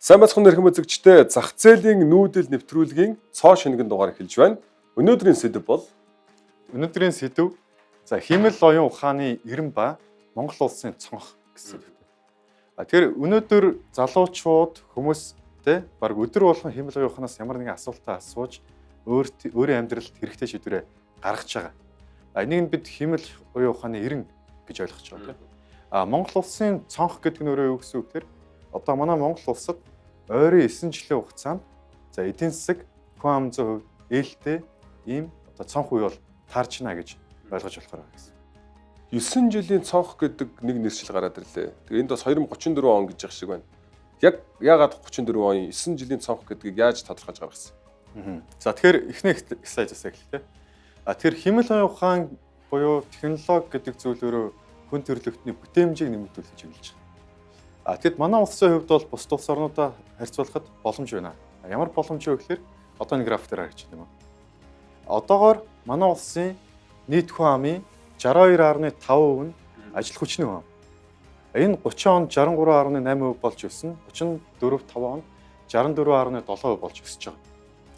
Сайн бацхан эрхэм үзэгчдээ зах зээлийн нүүдэл нэвтрүүлгийн цоо шингэн дугаар эхэлж байна. Өнөөдрийн сэдэв бол химэл оюун ухааны 90 ба Монгол улсын цонх гэсэн. Тэгэхээр өнөөдөр залуучууд хүмүүстэй баг өдөр болгон химэл оюун ухаанаас ямар нэгэн асуултаа асууж өөрийн амьдралд хэрэгтэй шийдвэрээ гаргаж байгаа. Энийг нь бид химэл оюун ухааны 90 гэж ойлгож байгаа тийм. Монгол улсын цонх гэдэг нь өөрөө юу гэсэн үг вэ? Одоо манай Монгол улсад ойрын 9 жилийн хугацаанд эдийн засаг хүн амын хувьд ээлтэй ийм одоо цонх үе бол таарч байна гэж ойлгож болохоор байна гэсэн. 9 жилийн цонх гэдэг нэг нэршил гараад ирлээ. Тэгээ энд бас 2034 он гэж явах шиг байна. Яагаад 34 он 9 жилийн цонх гэдгийг яаж тодорхойлж гаргасан? За тэгэхээр эхнийх слайдаас эхлэв. Тэгэхээр химэл оюун ухаан буюу технологи гэдэг зүйлөөрөө хүн төрөлхтний бүтээмжийг нэмэгдүүлэх чиглэж байгаа. Тэгэд манай улсын хувьд бол бусад улс орнуудаа харьцуулахад боломж байна. Ямар боломж вэ гэхээр одоо энэ график дээр харж байна юм. Одоогоор манай улсын нийт хүн амын 62.5% нь ажил хүчний хүн ам. Энэ 30 онд 63.8% болж өссөн, 34-5 онд 64.7% болж өсөж байгаа.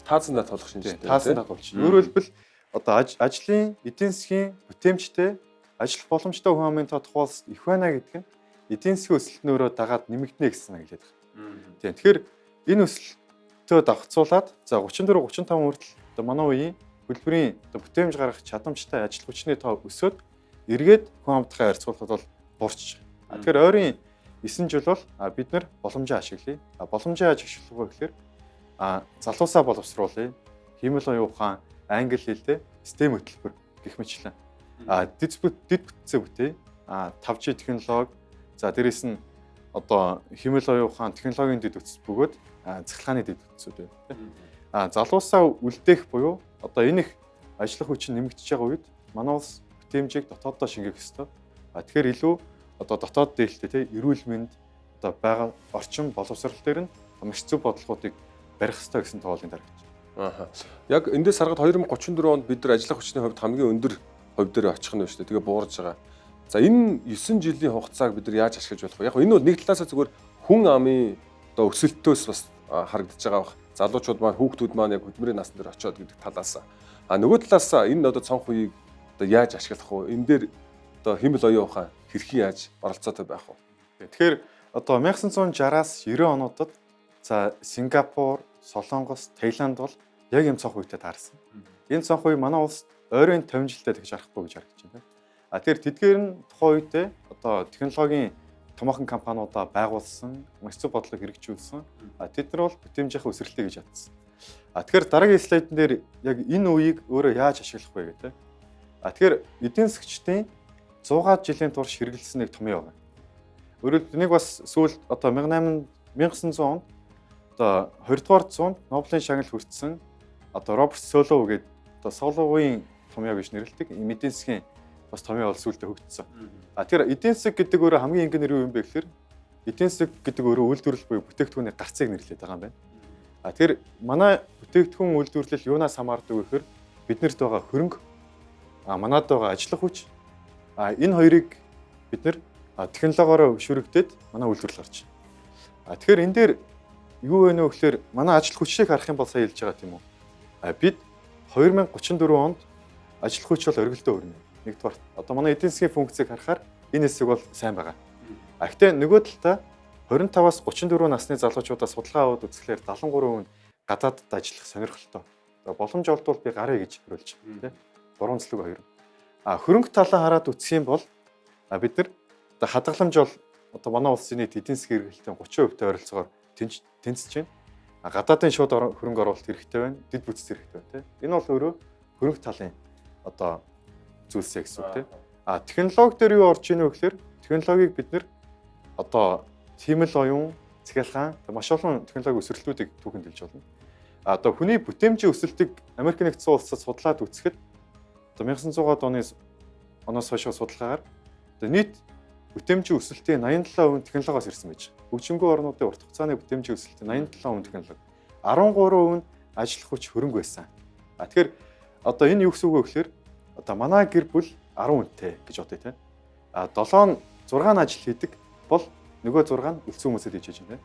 Таацандаа толох шинжтэй. Таацандаа толж. Өөрөөр хэлбэл одоо ажлын эдийн засгийн бүтээмжтэй ажиллах боломжтой хүн амын тоо тухайлс их байна гэдэг нь эдийн засгийн өсөлтнөөрөө дагаад нэмэгдэнэ гэсэн санагдаад байна. Тэгэхээр энэ өсөлтөө давхцуулаад 34-35 хүртэл одоо манай үеийн хөдөлмөрийн одоо бүтээмж гаргах чадамжтай ажил хүчний тоо өсөөд эргээд хүн амттай харьцуулахад бол буурч байгаа. Тэгэхээр ойрын 9 жил бол бид нэр боломжоо ашиглая. Боломжоо ашиглах вэ гэхээр залуусаа боловсруулъя. Химэл оюун ухаан, англи хэлтэй систем хөтөлбөр гэх мэтлэн. Дэд бүтцээ бүтээ. 5G технологи, дээрэс нь одоо химэл оюун ухаан технологийн дэд бүтц бөгөөд цахилгааны дэд бүтцүүд байна. Залуусаа үлдээх буюу одоо энэ их ажиллах хүч нэмэгдэж байгаа үед манай улс бүтээмжийг дотооддоо шингээх ёстой. Тэгэхээр илүү одоо дотоод дээлтэй эрүүл мэнд одоо байгаа орчин боловсрол дээр нь маш зөв бодлогоодыг барих ёстой гэсэн тоолын дарагч. Яг эндээс харахад 2034 онд бид нар ажиллах хүчний хувьд хамгийн өндөр хувь дээр очих нь байна шүү дээ. Тэгээ буурж байгаа. За энэ 9 жилийн хугацааг бид нар яаж ашиглаж болох вэ? Яг энэ бол нэг талаасаа зүгээр хүн амын одоо өсөлтөөс бас харагдаж байгаа бах. Залуучууд маань хүүхдүүд маань яг хөдөлмөрийн насн дээр очиод гэдэг талаас. Нөгөө талаас энэ одоо цонх үеийг одоо яаж ашиглах вэ? Энэ дээр одоо химэл оюун ухаан хэрхэн яаж оролцоотой байх вэ? Тэгэхээр одоо 1960-аас 90 онуудад Сингапур, Солонгос, Таиланд бол яг юм цонх үетэй таарсан. Энэ цонх үе манай улс ойрын 50 жилдээ тэгж харахгүй гэж харагдаж байна. Тэгэхээр тэдгээр нь тухайн үедээ одоо технологийн томоохон компаниудаа байгуулсан, маш зөв бодлого хэрэгжүүлсэн. Тэд нар бол бүтээмжийн өсрэлтэй гэж бодсон. Тэгэхээр дараагийн слайдн дээр яг энэ үеийг өөрөө яаж ашиглах вэ гэдэг. Тэгэхээр эдийн засгчдын 100-аад жилийн турш хэрэгжилсэн нэг томьёо байна. Өөрөөр нэг бас сүүлд одоо 1900 онд одоо 20 дугаар зуунд Нобелийн шагнал хүртсэн одоо Роберт Солоу гэдэг одоо Солоугийн томьёо гэж нэрлэдэг эдийн засгийн бас томьёо бол сүүлдээ хөгжсөн. Тэгэхээр эдийн засаг гэдэг өөрөө хамгийн энгийн нэр юу юм бэ гэхээр эдийн засаг гэдэг өөрөө үйлдвэрлэл буюу бүтээгдэхүүний гарцыг нэрлэдэг байгаа юм байна. Тэгэхээр манай бүтээгдэхүүн үйлдвэрлэл юунаас хамаардаг вэ гэхээр биднэрт байгаа хөрөнгө, манад байгаа ажиллах хүч, энэ хоёрыг бид нэр технологиороо шүрэгдээд манай үйлдвэрлэл гарч байна. Тэгэхээр энэ дээр юу вэ нөө гэхээр манай ажиллах хүчийг харах юм бол сая хэлж байгаа тийм үү? Бид 2034 онд ажиллах хүч бол оргилдоо өрнө. Нэгдүгээр одоо манай эдийн засгийн функцийг харахаар энэ хэсэг бол сайн байгаа. Гэхдээ нөгөө талдаа 25-аас 34 насны залуучуудаас судалгаа аваад үзэхлээр 73% гадаадд ажиллах сонирхолтой. Боломж олдвол би гарыг гэж хөрөлж байна. 3/2. Хөрөнгө талаа хараад үзэх юм бол бид нар одоо хадгаламж бол одоо манай улсын нийт эдийн засгийн эргэлтийн 30% ойролцоогоор тэнцэж байна. Гадаадын шууд хөрөнгө оруулалт хэрэгтэй байна. Дэд бүтц хэрэгтэй байна. Энэ бол өөрөө хөрөнгө талын одоо зүйлсээ гэсэн үг тийм. Технологи дээр юу орж ийн вэ гэхээр технологиг бид нэр одоо химэл оюун, цахилгаан маш олон технологи өсвөрлүүдийг түүхэнд хэлж болно. Одоо хүний бүтээмжийн өсөлтийг Америк нэгдсэн улсад судлаад үзэхэд одоо 1900-аад оноос хойш судалгаагаар одоо нийт бүтээмжийн өсөлтийн 87% технологиос ирсэн байж. Хөгжингүй орнуудын урт хугацааны бүтээмжийн өсөлтийн 87% технологи. 13% нь ажиллах хүч хөрөнгө байсан. Тэгэхээр одоо энэ юу гэсэн үг вэ гэхээр одоо манай гэр бүл 10 хүнтэй гэж бодъё те. 7 6 ажил хийдэг бол нөгөө 6 нь үлдсэн хүмүүсэд хийж байна те.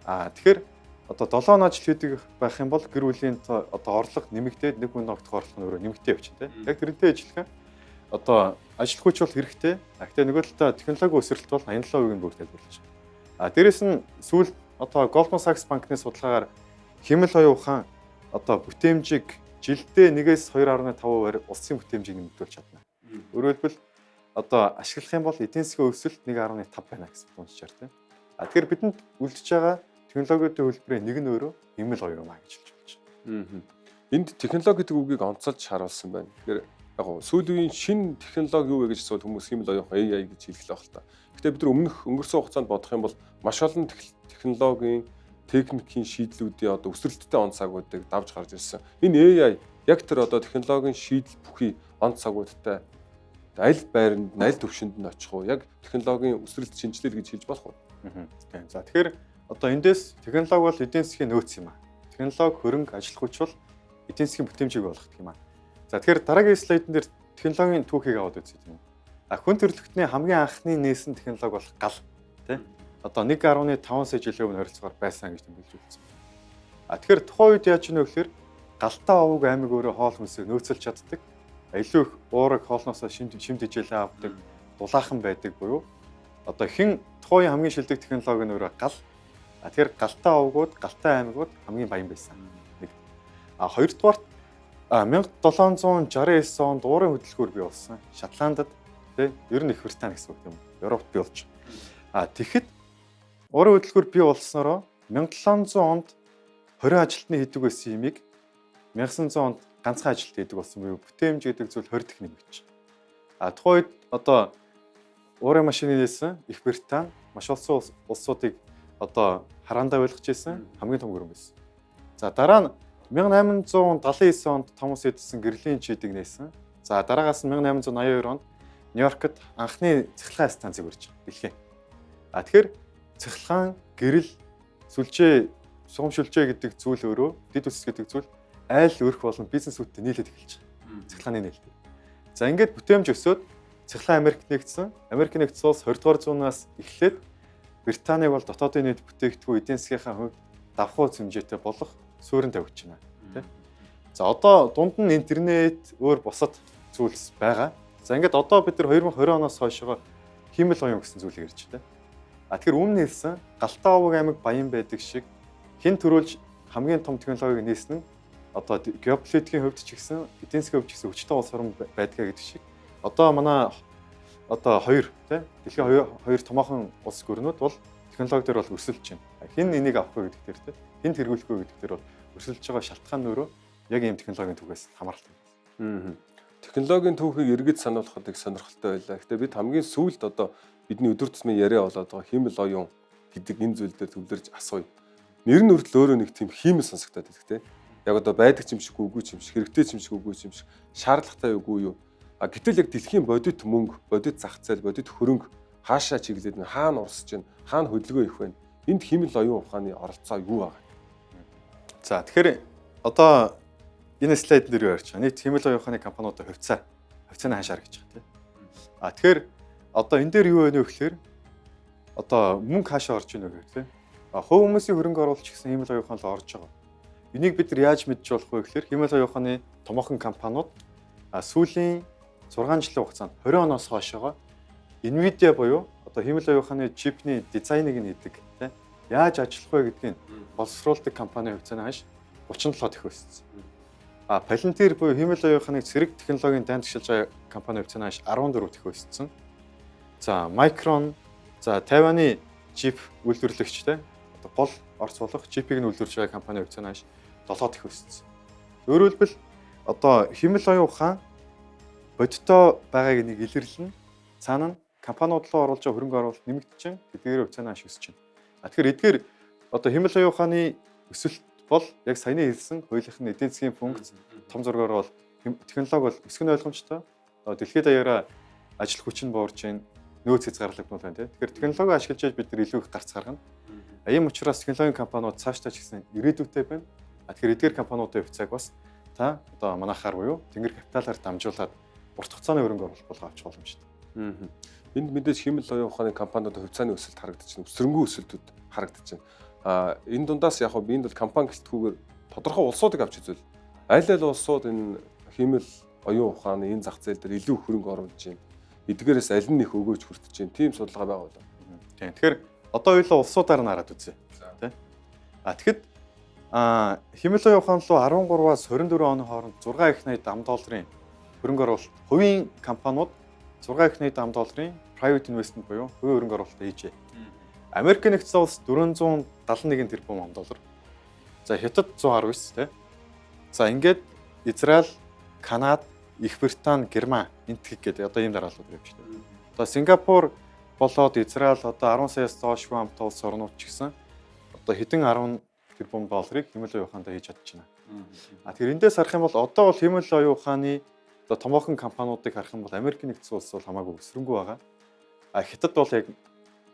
Тэгэхээр одоо 7 он ажил хийдэг байх юм бол гэр бүлийн одоо орлого нэмэгдээд нэг хүн ногдох орлого нь өөрөө нэмэгдээ явчихна тийм. Яг тэрнтэй ажиллах одоо ажил хүч бол хэрэгтэй. Гэхдээ нөгөө талаа технологийн өсрэлт бол 87% нь бүр тайлбарлаж байна. Дээрэс нь сүүл одоо Goldman Sachs банкны судалгаагаар хэмэл оюун ухаан одоо бүтээмжийг жилдээ 1-2.5% улсын бүтээмжийг нэмэгдүүлж чадна. Өөрөөр хэлбэл одоо ашиглах юм бол эдийн засгийн өсөлт 1.5 байна гэсэн үнсчээр тийм. Тэгэхээр бидэнд үлдэж байгаа технологийн хөлбөрийн нэг нь өөрөө хэмэл оюун ухаан гэж хэлж байна. Энд технологи гэдэг үгийг онцолж харуулсан байна. Тэгэхээр яг гоо сүүлийн үеийн шинэ технологи юу вэ гэж асуувал хүмүүс хэмэл оюун ухаан AI гэж хэлэх байх л та. Гэхдээ бид нар өнгөрсөн хугацаанд бодох юм бол маш олон технологийн техникийн шийдлүүдийн одоо өсрэлттэй он цагуудыг давж гарч ирсэн. Энэ AI яг тэр одоо технологийн шийдэл бүхий он цагуудтай аль байранд, аль төвшөнд нь очих уу? Яг технологийн өсрэлт шинжилэл гэж хэлж болох уу? За тэгэхээр одоо эндээс технологи бол эдийн засгийн нөөц юм аа. Технологи хөрөнгө ажиллах хүч бол эдийн засгийн бүтээмжийг болгох юм аа. За тэгэхээр дараагийн слайдн дээр технологийн түүхийг аваад үзье тийм үү? Хүн төрөлхтний хамгийн анхны нээсэн технологи бол гал тийм. Одоо 1.5 сая жилийн өмнө харилцаагаар байсан гэж тэмдэглэж үзсэн. Тэгэхээр тухайн үед яаж гинэ вэ гэхээр галтай овог аймаг өөрөө хоол хүнсийг нөөцөлж чаддаг. Илүү их уураг хоолноосоо шимт хичээлээ авдаг, дулаахан байдаг буюу одоо тухайн хамгийн шилдэг технологи нь өөрөө гал. Тэгэхээр галтай овгууд, галтай аймагуд хамгийн баян байсан. Нэг. Хоёрдугаар 1769 онд уурын хөдөлгөөр бий болсон. Шотландд тийм ер нь Их Британи гэсэн үг юм. Европт бий болж. Тэгэхэд уурын хөдөлгөөр бий болсноороо 1700 онд 20 ажилтны хийдэг байсан юмыг 1900 онд ганцхан ажилт хийдэг болсон буюу бүтээмж гэдэг зүйл 20 дахин нэмэгдэж. Тухайн үед одоо уурын машины нээсэн Их Британи маш олон улсуудыг одоо хараандаа байлгаж ирсэн хамгийн том гүрэн байсан. За дараа нь 1879 онд Томас Эдисон гэрлийн чийдийг нээсэн. За дараагаас нь 1882 онд Нью-Йоркт анхны цахилгаан станцыг өрж дэлхий. Тэгэхээр цахилгаан, гэрэл, сүлжээ, сум шүлжээ гэдэг зүйл өөрөө дэд үсс гэдэг зүйл айл өрх болон бизнесүүдтэй нийлээд эхэлж байгаа. Цахилгааны нээлттэй. За ингээд бүтээмж өсөөд цахилгаан Америкт нэгдсэн. Америк нэгдсэн улс 20 дугаар зуунаас эхлээд Британиг бол дотоодын нийт бүтээгдэхүүн эдийн засгийнхаа хувьд давхуу хэмжээтэй болох суурин тавьж байна. Тэ? За одоо дунд нь интернет өөр бусад зүйлс байгаа. За ингээд одоо бид нар 2020 оноос хойшоо хэмэл оюун гэсэн зүйлийг ярьж байна. Тэгэхээр өмнө хэлсэн галтай овог аймаг баян байдаг шиг хэн төрүүлж хамгийн том технологиг нээсэн нь одоо геополитикийн хувьд ч гэсэн эдийн засгийн хувьд ч гэсэн хүчтэй улс орн байдгаа гэдэг шиг одоо манай одоо хоёр тий дэлхийн хоёр томоохон улс гүрнүүд бол технологи дээр бол өсөлж байна. Хэн энийг авах вэ гэдэг дээр тий хэн тэргүүлэх вэ гэдэг дээр бол өсөлж байгаа шалтгаан нь өөрөө яг ийм технологийн түүхээс хамааралтай. Технологийн түүхийг эргэж сануулхад их сонирхолтой байлаа. Гэтэ бид хамгийн сүүлд одоо бидний өдөр тутмын яриа болоод байгаа хэмэл оюун гэдэг энэ зүйл дээр төвлөрж асууя. Нэр нь хүртэл өөрөө нэг тийм хиймэл сонсогдоод байдаг тий. Яг одоо байдаг юм шиг үгүй юм шиг, хэрэгтэй юм шиг үгүй юм шиг, шаардлагатай үгүй юу. Гэтэл яг дэлхийн бодит мөнгө, бодит зах зээл, бодит хөрөнгө хаашаа чиглээд нь хаана урсж байна, хаана хөдөлгөөн их байна. Энд хэмэл оюун ухааны оролцоо юу байгаа? За тэгэхээр одоо энэ слайд дээр юу ярьж байгаа? Нийт хэмэл оюун ухааны компаниудаа хувьцааны хаашаа харагдаж байгаа тийм. Тэгэхээр одоо энэ дээр юу вэ гэхээр одоо мөнгө хаашаа орж ийнө гэх тийм. Хувь хүмүүсийн хөрөнгө оруулалт гэсэн хэмэл оюун ухаан руу орж байгаа. Энийг бид нар яаж мэдж болох вэ гэхээр хэмэл оюун ухааны томоохон компаниуд сүүлийн 6 жилийн хугацаанд 20 оноос хойшоо Nvidia буюу одоо хэмэл оюун ухааны чипний дизайныг нь хийдэг тийм яаж ажиллах вэ гэдгийг боловсруулдаг компани хувьцааны хаш 37 дэх өссөн. Palantir буюу хэмэл оюун ухааны цэрэг технологийн дайнд ашиглаж байгаа компани хувьцааны хаш 14 дэх өссөн. За Micron за Тайваны чип үйлдвэрлэгч тийм одоо гол орц болох чипийг нь үйлдвэрлэж байгаа компани хувьцааны хаш 7 дэх өссөн. Өөрөөр хэлбэл одоо хэмэл оюун ухаан бодиттой байгааг нэг илэрлэн цаана нь компаниуд руу оруулж байгаа хөрөнгө оруулалт нэмэгдэж, эдгээр хувьцааны хаш өсөж байна. Тэгэхээр эдгээр одоо хэмэл оюун ухааны өсөлт бол яг саяны хэлсэн хуулийнхын эдийн засгийн функц том зургаар бол технологи бол өсгөн ойлгомжтой. Дэлхийд даяараа ажил хүч нь буурж байна, нөөц хязгаарлагдмал байна тийм. Тэгэхээр технологи ашиглаж бид нар илүү их гарц гаргана. Ийм учраас технологийн компаниуд цаашдаа ч гэсэн ирээдүйтэй байна. Тэгэхээр эдгээр компаниудын хувьцааг бас та одоо манайхаар буюу тэнгэр капиталаар дамжуулаад урт хугацааны хөрөнгө оруулалт болгоо авчих боломжтой. Энд мэдээж хэмэл оюун ухааны компаниудын хувьцааны өсөлт харагдаж байна. Өсрөнгөө өсөлтүүд харагдаж байна. Энэ дундаас яг би энд бол компани гэлтгүүгээр тодорхой улсуудыг авч үзвэл аль улсууд энэ хэмэл оюун ухааны энэ зах зээл дээр илүү хөрөнгө оруулж байна. Эдгээрээс аль нь их өгөөж хүртэж байна. Тийм судалгаа байгуулав. Тийм. Тэгэхээр одоо хоёулаа улсуудаар нь хараад үзье. Тэ. Тэгэхэд хэмэл оюун ухаан руу 13-аас 24 оны хооронд 6 их найд ам долларын хөрөнгө оруулалт, хувийн компаниуд 6 их найд ам долларын private investment буюу хувийн хөрөнгө оруулалт хийжээ. Америк нэгдсэн улс 471 тэрбум ам доллар. За Хятад 119 тий. За ингээд Израиль, Канада, Их Британи, Герман энтхэг гэдэг одоо ийм дарааллууд явж байна. Одоо Сингапур болоод Израиль одоо 10 саяас доош амт улс орнууд ч гэсэн одоо хэдэн 10 тэрбум долларыг хэмэл оюун ухаанд хийж чадчихна. Тэгэхээр эндээс харах юм бол одоо бол хэмэл оюун ухааны одоо томоохон компаниудыг харах юм бол Америк нэгдсэн улс бол хамаагүй өсрөнгөө байгаа. Хятад бол яг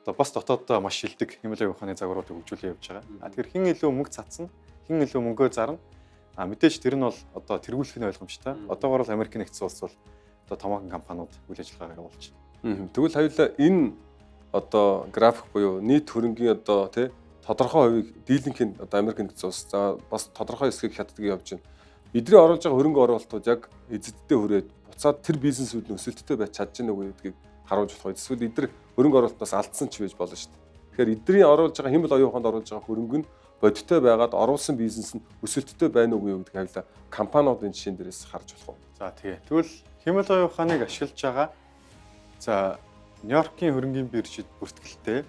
одоо бас дотооддоо маш шилдэг хэмэл оюун ухааны загваруудыг хөгжүүлэн явж байгаа. Тэгэхээр хэн илүү мөнгө цацна, хэн илүү мөнгөө зарна. Мэдээж тэр нь бол одоо тэргүүлэх нь ойлгомжтой. Одоогоор бол Америк нэгдсэн улс бол одоо томоохон компаниуд үйл ажиллагаагаа явуулж байна. Тэгвэл хоёулаа энэ одоо график буюу нийт хөрөнгийн одоо тий тодорхой хувийг дийлэнх нь одоо Америк нэгдсэн улс за бас тодорхой хэсгийг Хятадыг явж байна. Эдний оруулж байгаа хөрөнгө оруулалтууд яг эзэдтэй хүрээд буцаад тэр бизнесүүд нь өсөлттэй байж чадж байгаа үгүй гэдгийг харуулж болох. Эсвэл эдгээр хөрөнгө оруулалтаас алдсан ч байж болно шүү дээ. Тэгэхээр эдний оруулж байгаа хэмэл оюун ухаанд оруулж байгаа хөрөнгө нь бодиттой байгаад оруулсан бизнес нь өсөлттэй байна уугүй юу гэдэг хавьлаа компаниудын жишээн дээрээс харж болох уу. За тэгээ. Тэгвэл хэмэл оюун ухааныг ашиглаж байгаа за Нью-Йоркийн хөрөнгийн биржид бүртгэлтэй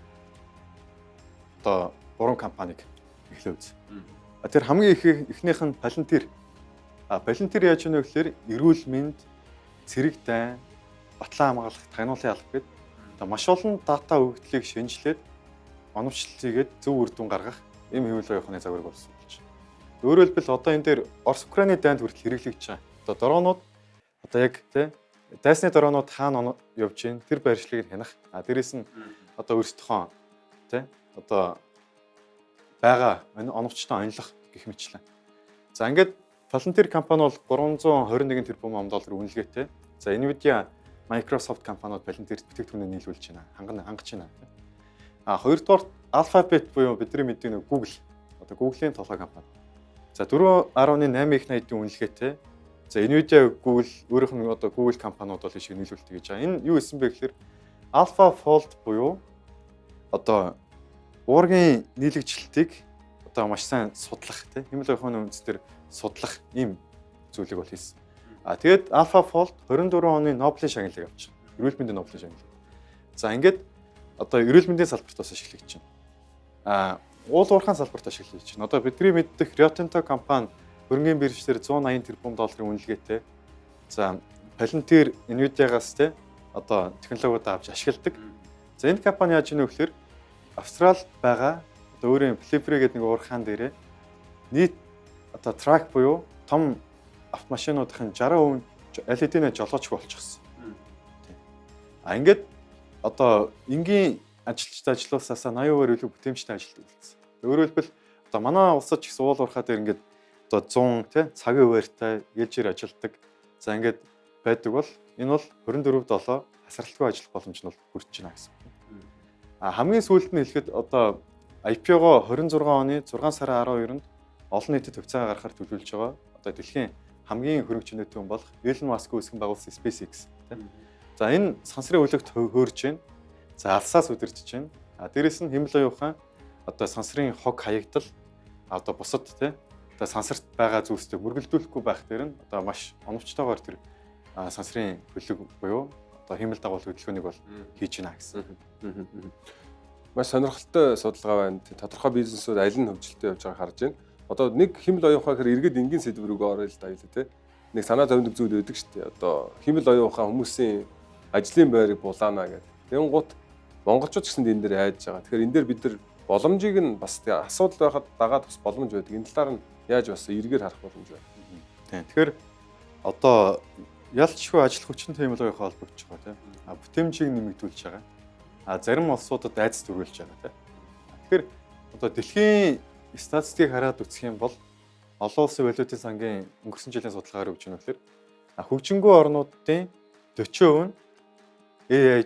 одоо 3 компаниг эхлэв үз. Тэр хамгийн ихнийх нь Palantir. Palantir яаж ийнө гэхээр эрүүл мэнд, цэрэг дайн, батлан хамгаалах, таниулын алба гэдэг одоо маш олон дата өгөгдлийг шинжилээд оновчлол хийгээд зөв үр дүн гаргах ийм хэмэл оюун ухааны загварыг болсон болж байна. Өөрөөр хэлбэл одоо энэ дээр Орос Украины дайнд хүртэл хэрэглэгдэж байгаа. Одоо дроонууд одоо яг тий дайсны дроонууд хаана явж гин тэр байршлыг хянах. Дээрээс нь одоо өөрсдийнхөө тий одоо байгаа оновчтой онилох гэх мэтлэн. За ингээд Palantir компани бол 321 тэрбум ам доллар үнэлгээтэй. За Nvidia, Microsoft компаниуд Palantir бүтээгдэхүүнээ нийлүүлж байна. Хангаж байна. Хоёрдугаар Alphabet буюу бидний мэддэг нэг Google. Одоо Google-ийн толгой компани. За 4.8 их найдын үнэлгээтэй. За Nvidia, Google өөрийнх нь одоо Google компаниуд бол ишиг нийлүүлэлт гэж байгаа. Энэ юу исэн бэ гэхээр AlphaFold буюу одоо уургийн нийлэгчлэлтийг одоо маш сайн судлах тийм хэмэл оюун ухааны үндэстээр судлах ийм зүйлийг бол хийсэн. Тэгээд AlphaFold 24 оны Нобелийн шагналыг авч байгаа. Эрүүл мэндийн Нобелийн шагнал. За ингээд одоо эрүүл мэндийн салбарт бас ашиглаж байна. Уул уурхайн салбарт ашиглаж байна. Одоо бидний мэддэх Rio Tinto компани хөрөнгөний биржээр 180 тэрбум долларын үнэлгээтэй. За Palantir, Nvidia-гаас те одоо технологиудаа авч ашигладаг. За энэ компани яаж ийнө гэхээр Австралид байгаа одоо өөрийн Flipper гэдэг нэг уурхаан дээрээ нийт одоо трак буюу том автомашинуудын 60% LED-ний жолооч болчихсон. Ингээд одоо энгийн ажилчид ажиллаусаасаа 80% илүү бүтээмжтэй ажилтдаг болсон. Өөрөөр хэлбэл одоо манай улсад ч гэсэн уул уурхаа дээр ингээд одоо 100 тий цагийн хуваарьтай ээлжээр ажилтдаг. За ингээд байдаг бол энэ бол 24/7 хасралтгүй ажиллах боломж нь бол хүрч байна гэсэн. Хамгийн сүүлд нь хэлэхэд одоо IPO-го 26 оны 6 сарын 12-нд олон нийтэд хувьцаа гаргахаар төлөвлөж байгаа. Одоо дэлхийн хамгийн хөрөнгө чөнөөтэй хүн болох Elon Musk үүсгэн байгуулсан SpaceX тийм. За энэ сансрын хөлөгт хөөрж байна. За алсаас үдирч байна. Дээрээс нь хэмэл оюун ухаан одоо сансрын хог хаягдал одоо бусад тийм одоо сансарт байгаа зүйлстэй мөргөлдүүлэхгүй байх дээр нь одоо маш оновчтойгоор тэр сансрын хөлөг буюу одоо хэмэл дагуул хөдөлгөөнийг бол хийж байна гэсэн. Маш сонирхолтой судалгаа байна. Тодорхой бизнесүүд аль нь хөгжилтэй явж байгааг харж байна. Одоо нэг хэмэл оюун ухаан гэхээр эргээд энгийн сэдв рүү орё л да юу те. Нэг санаа зовдөг зүйл байдаг шүү дээ. Одоо хэмэл оюун ухаан хүмүүсийн ажлын байрыг булаана гэдэг. Тэгэн гут монголчууд ч гэсэн энэ дээр хайж байгаа. Тэгэхээр энэ дээр бид нар боломжийг нь бас асуудал байхад дагаад бас боломж байдаг. Энэ талаар нь яаж бас эргээр харах боломж байна. Тийм. Тэгэхээр одоо ялчгүй ажил хүчтэй хэмэл оюун ухаан холбогдож байгаа тийм. Бүтээмжийг нэмэгдүүлж байгаа. Зарим улсуудад айц төрүүлж байгаа тийм. Тэгэхээр одоо дэлхийн статистикийг хараад үзэх юм бол олон улсын валютын сангийн өнгөрсөн жилийн судалгаагаар өгч байгаа нөхөр хөгжингүй орнуудын 40% нь AI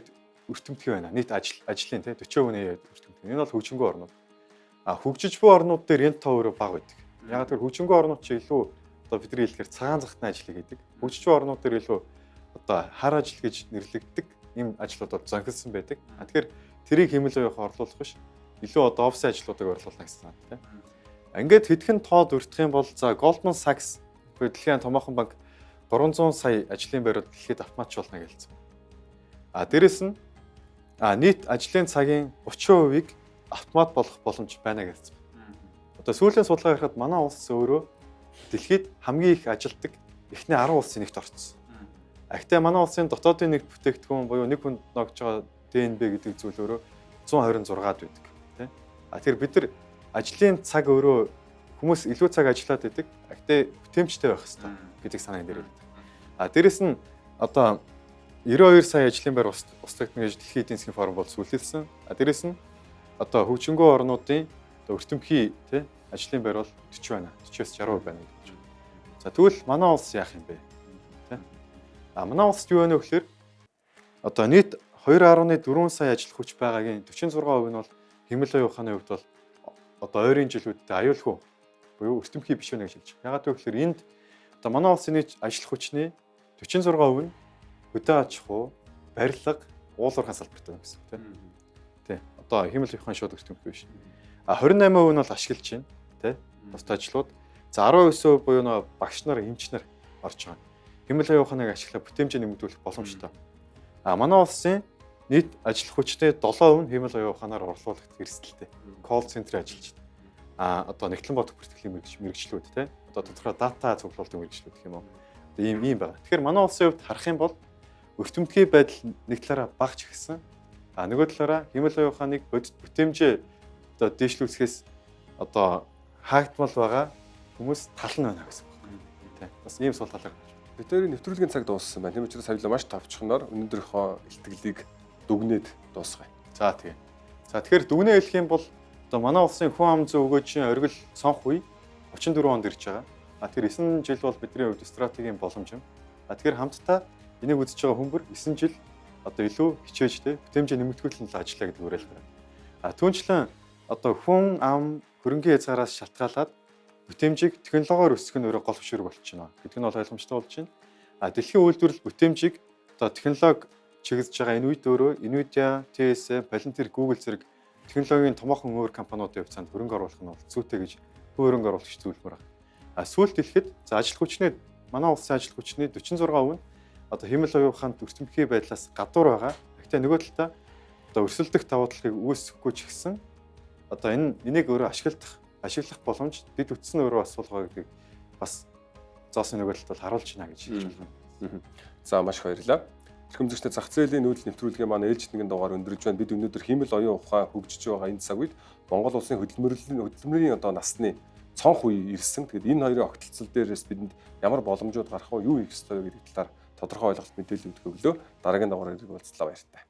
өртөмтгий байна. Нийт ажлын тийм 40% нь AI өртөмтгий. Энэ бол хөгжингүй орнууд. Хөгжиж буй орнууд дээр энэ тоо өөрөө бага байдаг. Яг тэр хөгжингүй орнууд чи илүү одоо бидний хэлэхээр цагаан захтны ажил хийдэг. Хөгжиж буй орнууд дээр илүү одоо хар ажил гэж нэрлэгддэг ийм ажлууд бол зохицсон байдаг. Тэгэхээр тэрийг хэмэл явах орлуулах биш. Илүү одоо офис ажлуудыг орлуулна гэсэн санаа тийм. Ингээд хэдхэн тоод өртөх юм бол за Goldman Sachs буюу дэлхийн томоохон банк 300 сая ажлын байрууд дэлхийд автоматжуулна гэлцсэн. Дээрэс нь нийт ажлын цагийн 30%-ийг автомат болгох боломж байна гэлцсэн. Одоо сүүлийн судалгаа харахад манай улс өөрөө дэлхийд хамгийн их ажилтдаг эхний 10 улсын нэгт орцсон. Гэхдээ манай улсын дотоодын нэгт бүтээгдэхүүн буюу нэг хүнд ногж байгаа ДНБ гэдэг зүйл өөрөө 126-ад байдаг. Тийм. Тэгэхээр бид нар ажлын цаг өөрөө хүмүүс илүү цаг ажиллаад байдаг. Гэхдээ бүтээмжтэй байх хэрэгтэй гэдэг санаа энэ дээр байдаг. Дээрэс нь одоо 92 сая ажлын байр устгагдана гэж Дэлхийн эдийн засгийн форум бол сүлэлсэн. Дээрэс нь одоо хөгжингүй орнуудын одоо өртөмхий тий ажлын байр бол 40 байна. 40-с 60% байна гэж. За тэгвэл манай улс яах юм бэ? Тий. Манай улсд юу вэ гэхээр одоо нийт 2.4 сая ажил хүч байгаагийн 46% нь бол хэмэл оюун ухааны хувьд бол одоо ойрын жилүүдэд аюулгүй буюу өртөмхий биш вэ гэж хэлж байна. Ягаад гэвэл энд одоо манай улсын нийт ажил хүчний 46% нь хөдөө аж ахуй, барилга, уулуурхай салбартай байна гэсэн үг тийм. Тий. Одоо хэмэл оюун ухааны шууд өртөмхий биш. 28% нь бол ашиглаж байна тий. Бусад ажлууд. За 19% буюу нөгөө багш нар, эмч нар орж байгаа. Хэмэл оюун ухааныг ашиглаад бүтээмжээ нэмэгдүүлэх боломжтой. Манай улсын нийт ажил хүчтэй 7% нь хэмэл оюун ухаанаар орлуулагдах эрсдэлтэй. Call center ажиллаж байна. Одоо нэгтлэн бодох бүртгэлийн мэрэгчлүүд тий. Одоо тодорхой дата цуглуулдаг мэрэгчлүүд гэх юм уу. Ийм байна. Тэгэхээр манай улсын хувьд харах юм бол өртөмтгий байдал нэг талаараа багч гисэн. Нөгөө талаараа хэмэл оюун ухааныг бодит бүтээмжээ одоо дээшлүүлсгээс одоо хаагдмал байгаа хүмүүс тал нь байна гэсэн үг. Тий. Бас ийм сул талаар. Бидний нэвтрүүлгийн цаг дууссан байна. Тийм учраас хоёулаа маш товчхоноор өнөөдрийнхөө илтгэлийг дүгнээд дуусгая. За тэгээ. За тэгэхээр дүгнээ хэлэх юм бол одоо манай улсын хүн ам зүйн өгөөжийн оргил сонх үе 34 онд ирж байгаа. Тэгэхээр 9 жил бол бидний хувьд стратегийн боломж юм. Тэгэхээр хамтдаа энийг үзэж байгаа хүмүүр 9 жил одоо илүү хичээжтэй бүтээмжээ нэмэгдүүлэх нь ажиллая гэдэг уриалга байна. Түүнчлэн одоо хүн ам хөрөнгийн хязгаараас шалтгаалаад бүтээмжийг технологиор өсгөх нь өөрөө гол хөшүүрэг болчихно гэдэг нь бол ойлгомжтой болж байна. Дэлхийн үйлдвэрлэл бүтээмжийг одоо технологи чиглэж байгаа энэ үед өөрөө Nvidia, TSM, Palantir, Google зэрэг технологийн томоохон өөр компаниудын хувьцаанд хөрөнгө оруулах нь бол зүйтэй гэж хөрөнгө оруулагч зөвлөмөр байна. Сүүлд хэлэхэд за ажил хүчний манай улсын ажил хүчний 46% нь одоо хэмэл оюун ухаанд өртөмхий байдлаас гадуур байгаа. Гэхдээ нөгөө талдаа одоо өрсөлдөх давуу талыг үүсгэхгүй ч гэсэн одоо энийг өөрөө ашиглах боломж дэд үтсэн өөрөө бас суулгаа гэдгийг бас зоосон нөгөө талд бол харуулж байна гэж хэлж байна. За маш их баярлалаа. Эрхэмзэгчтэй зах зээлийн нүүдэл нэвтрүүлгийн маань ээлжид нэгэн дугаар өндөрлж байна. Бид өнөөдөр хэмэл оюун ухаан хөгжиж байгаа энэ цаг үед Монгол улсын хөдөлмөрийн одоо насны цонх үе ирсэн. Тэгэхээр энэ хоёрын огтлцол дээрээс бидэнд ямар боломжууд гарах вэ? Юу хийх ёстой вэ гэдэг талаар тодорхой ойлголт мэдээлэл өгөх өглөө. Дараагийн дугаараар уулзлаа баяр таа.